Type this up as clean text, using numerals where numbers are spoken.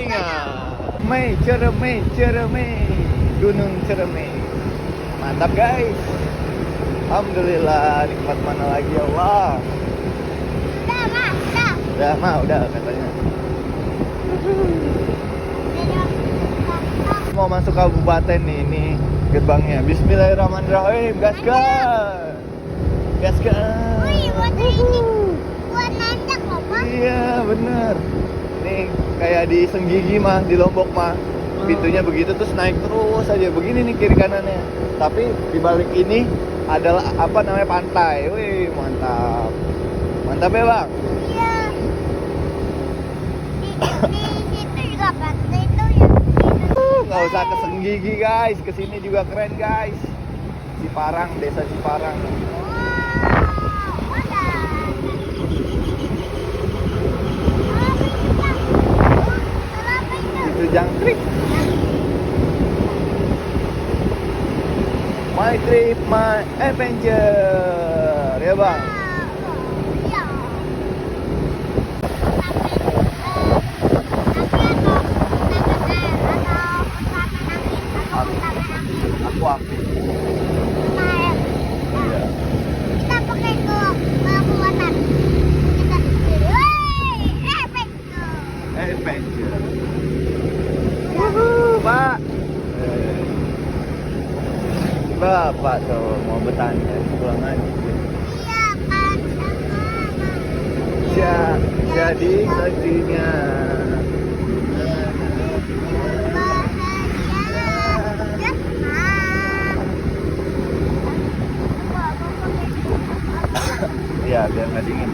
Kuningan. Ceremai, Gunung Ceremai. Mantap guys. Alhamdulillah, nikmat mana lagi ya Allah. Udah katanya. Mau masuk kabupaten nih, ini gerbangnya. Bismillahirrahmanirrahim. Gaskan. Wih, buat ini. Buat nanjak loh, Pak. Iya, bener. Nih kayak di Senggigi mah, di Lombok mah. Pintunya begitu terus naik terus aja. Begini nih kiri kanannya. Tapi di balik ini adalah apa namanya pantai. Wih, mantap. Mantap ya, Bang? Iya. Di situ juga pantai itu ya. Nggak usah ke Senggigi guys, kesini juga keren guys. Ciparang, desa Ciparang. Itu jangkrik. My trip, my adventure, ya bang. Aku aktif. Iya. Kita pakai kekuatan kita sendiri. Adventure. Wuhu, Pak. Bapak tuh mau bertanya pulang aja. Iya kan sama. Jadi saksinya. Iya, biar nggak dingin.